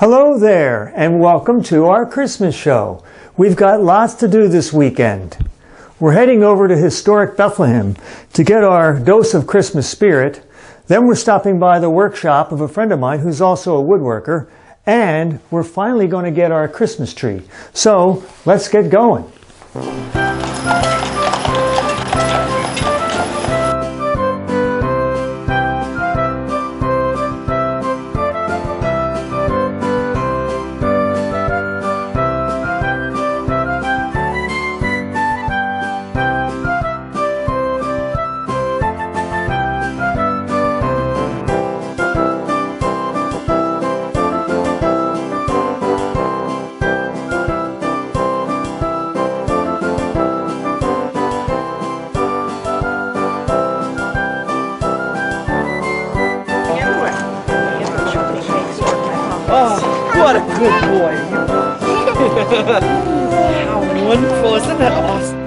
Hello there, and welcome to our Christmas show. We've got lots to do this weekend. We're heading over to historic Bethlehem to get our dose of Christmas spirit. Then we're stopping by the workshop of a friend of mine who's also a woodworker. And we're finally going to get our Christmas tree. So let's get going. What a good boy. How wonderful. Isn't that awesome?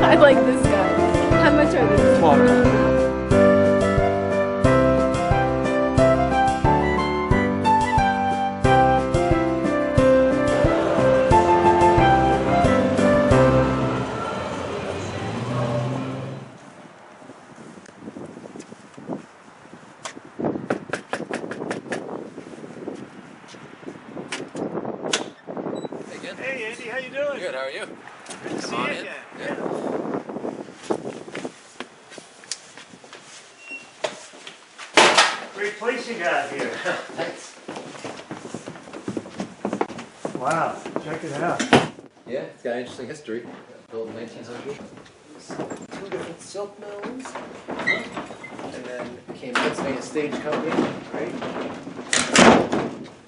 I like this guy. How much are these? Welcome. Hey Andy, how you doing? Good, how are you? Good to see you again. Yeah. Great place you got here. Thanks. Wow, check it out. Yeah, it's got an interesting history. Built in 1900. Two different silk mills. And then became Pennsylvania Stage Company, right?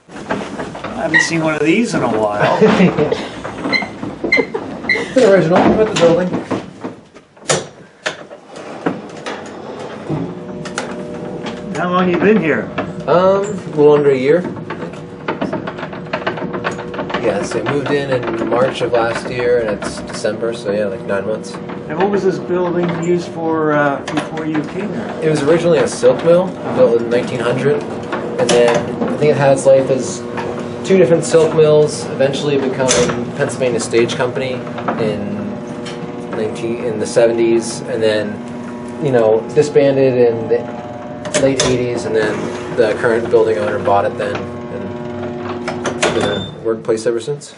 I haven't seen one of these in a while. The original, with the building. How long you been here? A little under a year. Yeah, so I moved in March of last year, and it's December, so yeah, like 9 months. And what was this building used for before you came here? It was originally a silk mill, built in 1900, and then I think it had its life as two different silk mills, eventually becoming Pennsylvania Stage Company in the 70s, and then, you know, disbanded in the late 80s, and then the current building owner bought it then, and it's been a workplace ever since.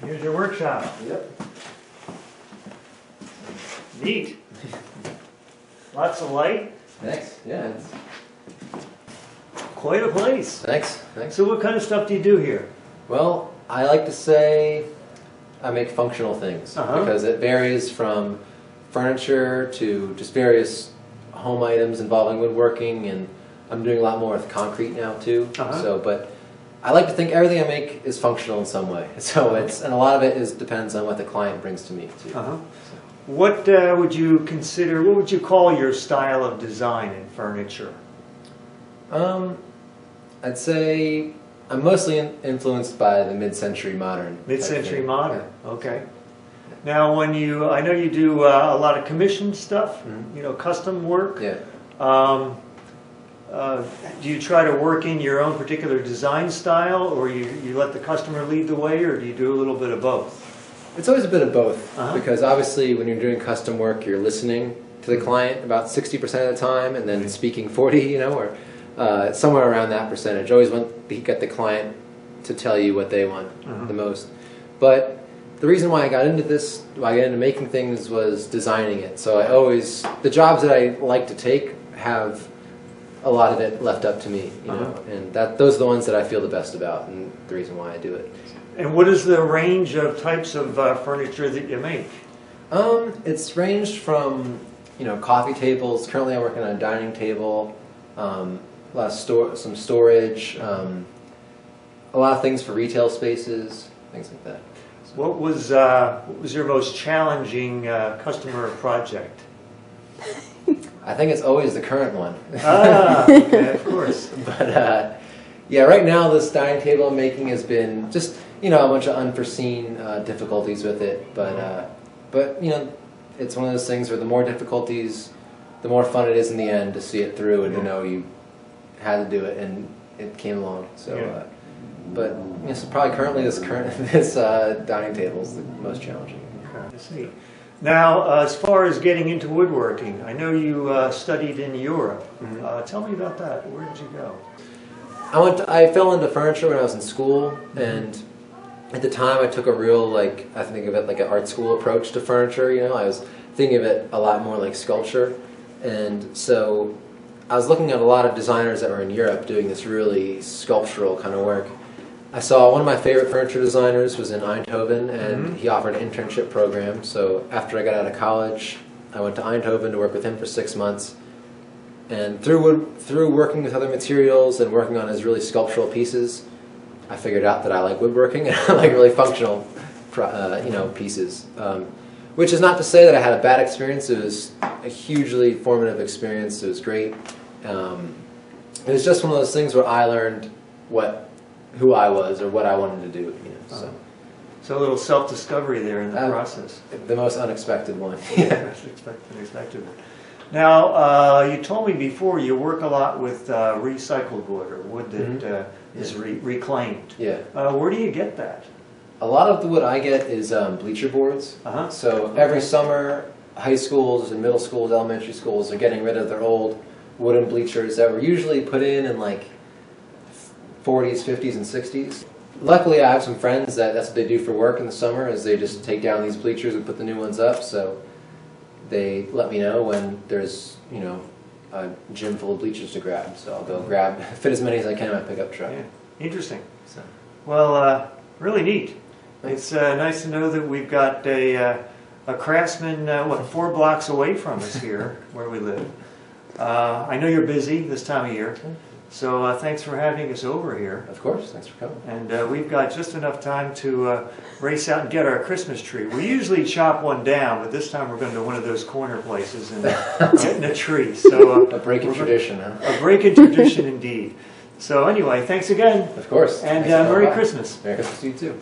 Here's your workshop. Yep. Neat. Lots of light. Thanks. Yeah. It's, Quite a place. thanks. Thanks. So what kind of stuff do you do here? Well, I like to say I make functional things because it varies from furniture to just various home items involving woodworking, and I'm doing a lot more with concrete now too. So, but I like to think everything I make is functional in some way. So and a lot of it depends on what the client brings to me too. What would you consider? What would you call your style of design in furniture? I'd say I'm mostly influenced by the mid-century modern. Mid-century modern. Okay. Now, I know you do a lot of commission stuff. You know, custom work. Yeah. Do you try to work in your own particular design style, or you let the customer lead the way, or do you do a little bit of both? It's always a bit of both, because obviously when you're doing custom work, you're listening to the client about 60% of the time, and then speaking 40, you know, or somewhere around that percentage. Always want to get the client to tell you what they want the most. But the reason why I got into this, why I got into making things, was designing it. So the jobs that I like to take have a lot of it left up to me, you know, and those are the ones that I feel the best about, and the reason why I do it. And what is the range of types of furniture that you make? It's ranged from, you know, coffee tables. Currently, I'm working on a dining table. A lot of some storage. A lot of things for retail spaces, things like that. What was your most challenging customer project? I think it's always the current one. Okay, of course. But Yeah, right now this dining table I'm making has been just, a bunch of unforeseen difficulties with it. But it's one of those things where the more difficulties, the more fun it is in the end to see it through and to know you had to do it and it came along. So, so probably currently this dining table is the most challenging. I see. Now, as far as getting into woodworking, I know you studied in Europe. Tell me about that. Where did you go? I fell into furniture when I was in school, and at the time I took a real, I think of it like an art school approach to furniture. I was thinking of it a lot more like sculpture, and so I was looking at a lot of designers that were in Europe doing this really sculptural kind of work. I saw one of my favorite furniture designers was in Eindhoven, and he offered an internship program. So after I got out of college, I went to Eindhoven to work with him for 6 months. And through working with other materials and working on his really sculptural pieces, I figured out that I like woodworking and I like really functional, pieces. Which is not to say that I had a bad experience. It was a hugely formative experience. It was great. It was just one of those things where I learned who I was or what I wanted to do. So a little self-discovery there in the process. The most unexpected one. Unexpected one. Now, you told me before you work a lot with recycled wood or wood that is reclaimed. Yeah. Where do you get that? A lot of the wood I get is bleacher boards. So every summer, high schools and middle schools, elementary schools are getting rid of their old wooden bleachers that were usually put in 40s, 50s, and 60s. Luckily, I have some friends that's what they do for work in the summer is they just take down these bleachers and put the new ones up. So they let me know when there's, a gym full of bleachers to grab. So I'll go fit as many as I can in my pickup truck. Yeah. Interesting. So. Well, really neat. It's nice to know that we've got a craftsman, 4 blocks away from us here where we live. I know you're busy this time of year. So thanks for having us over here. Of course, thanks for coming. And we've got just enough time to race out and get our Christmas tree. We usually chop one down, but this time we're going to one of those corner places and getting a tree. So a break in tradition, huh? A break in tradition indeed. So anyway, thanks again. Of course. And Merry Christmas. Merry Christmas to you too.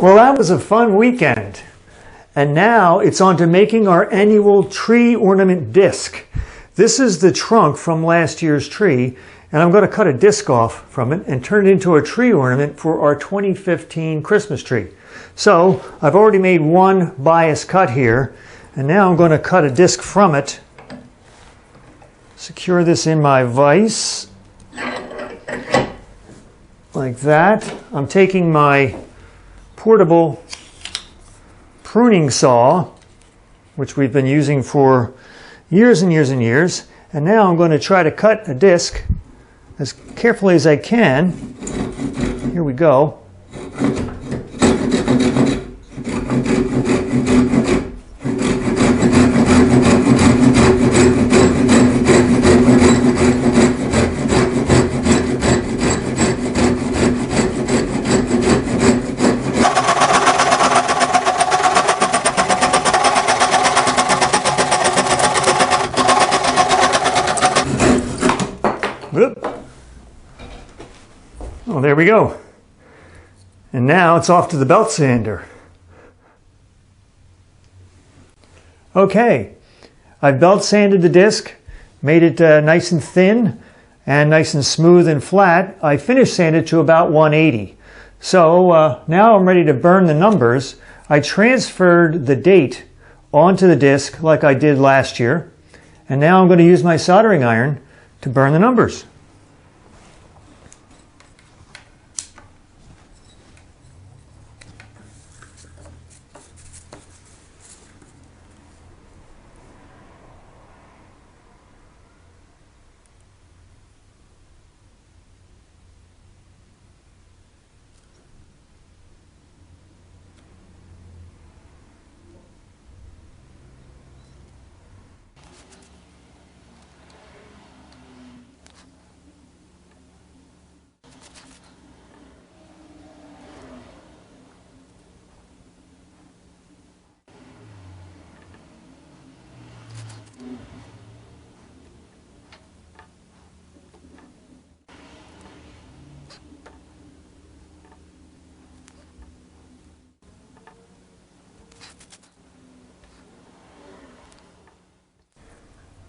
Well, that was a fun weekend. And now it's on to making our annual tree ornament disc. This is the trunk from last year's tree, and I'm going to cut a disc off from it and turn it into a tree ornament for our 2015 Christmas tree. So I've already made one bias cut here, and now I'm going to cut a disc from it. Secure this in my vise like that. I'm taking my portable pruning saw, which we've been using for years and years and years, and now I'm going to try to cut a disc as carefully as I can. Here we go. Oh, there we go. And now it's off to the belt sander. Okay, I've belt sanded the disc, made it nice and thin and nice and smooth and flat. I finished sanded to about 180. So now I'm ready to burn the numbers. I transferred the date onto the disc like I did last year. And now I'm going to use my soldering iron to burn the numbers.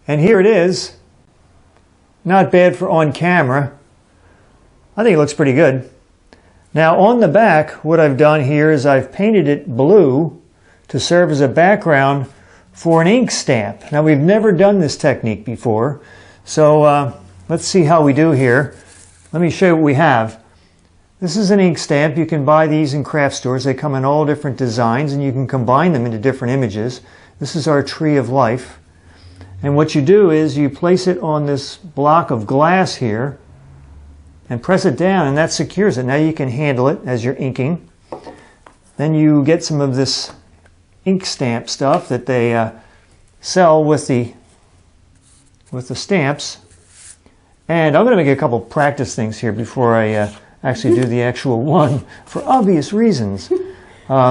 And here it is. Not bad for on camera. I think it looks pretty good. Now on the back, what I've done here is I've painted it blue to serve as a background for an ink stamp. Now we've never done this technique before, so let's see how we do here. Let me show you what we have. This is an ink stamp. You can buy these in craft stores. They come in all different designs and you can combine them into different images. This is our tree of life. And what you do is you place it on this block of glass here and press it down, and that secures it. Now you can handle it as you're inking. Then you get some of this ink stamp stuff that they sell with the stamps. And I'm going to make a couple practice things here before I actually do the actual one for obvious reasons.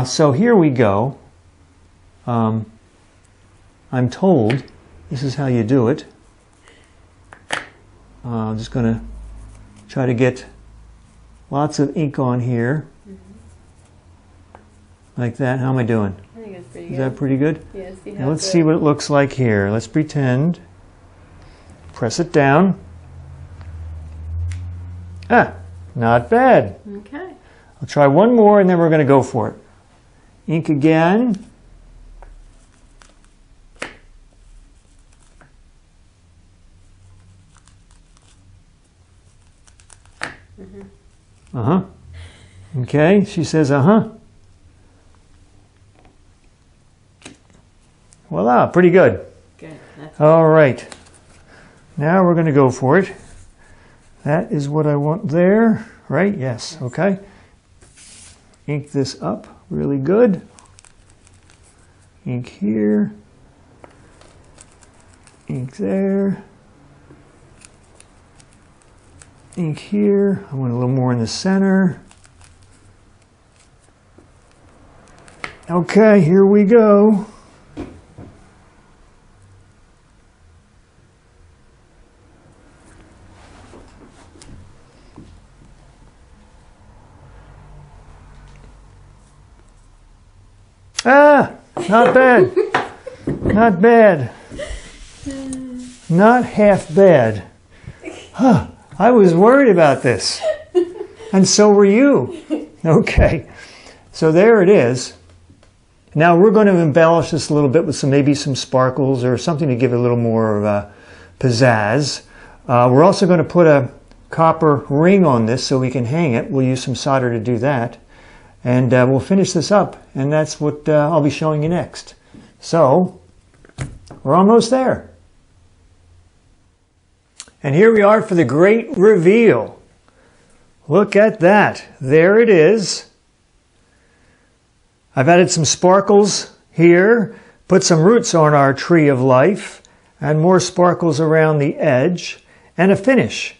So here we go. I'm told this is how you do it. I'm just going to try to get lots of ink on here. Like that. How am I doing? I think it's pretty good. Is that pretty good? Yes. Now let's see what it looks like here. Let's pretend. Press it down. Ah, not bad. Okay. I'll try one more and then we're going to go for it. Ink again. Uh-huh. Okay, she says uh-huh. Voila, pretty good. Good. All right. Now we're going to go for it. That is what I want there, right? Yes, okay. Ink this up really good. Ink here. Ink there. Ink here. I want a little more in the center. Okay, here we go. Ah, not bad. Not bad. Not half bad. Huh, I was worried about this. And so were you. Okay, so there it is. Now we're going to embellish this a little bit with maybe some sparkles or something to give it a little more of a pizzazz. We're also going to put a copper ring on this so we can hang it. We'll use some solder to do that. And we'll finish this up, and that's what I'll be showing you next. So, we're almost there. And here we are for the great reveal. Look at that. There it is. I've added some sparkles here, put some roots on our tree of life, and more sparkles around the edge, and a finish.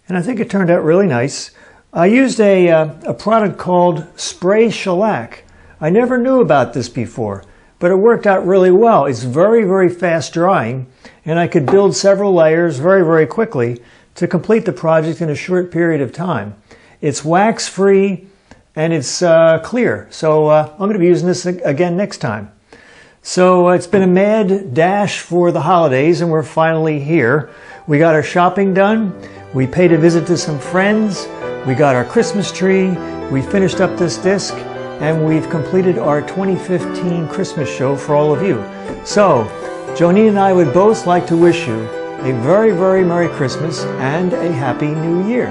And I think it turned out really nice. I used a product called Spray Shellac. I never knew about this before, but it worked out really well. It's very, very fast drying, and I could build several layers very, very quickly to complete the project in a short period of time. It's wax-free and it's clear, so I'm going to be using this again next time. So it's been a mad dash for the holidays, and we're finally here. We got our shopping done. We paid a visit to some friends. We got our Christmas tree, we finished up this disc, and we've completed our 2015 Christmas show for all of you. So, Joni and I would both like to wish you a very, very Merry Christmas and a Happy New Year.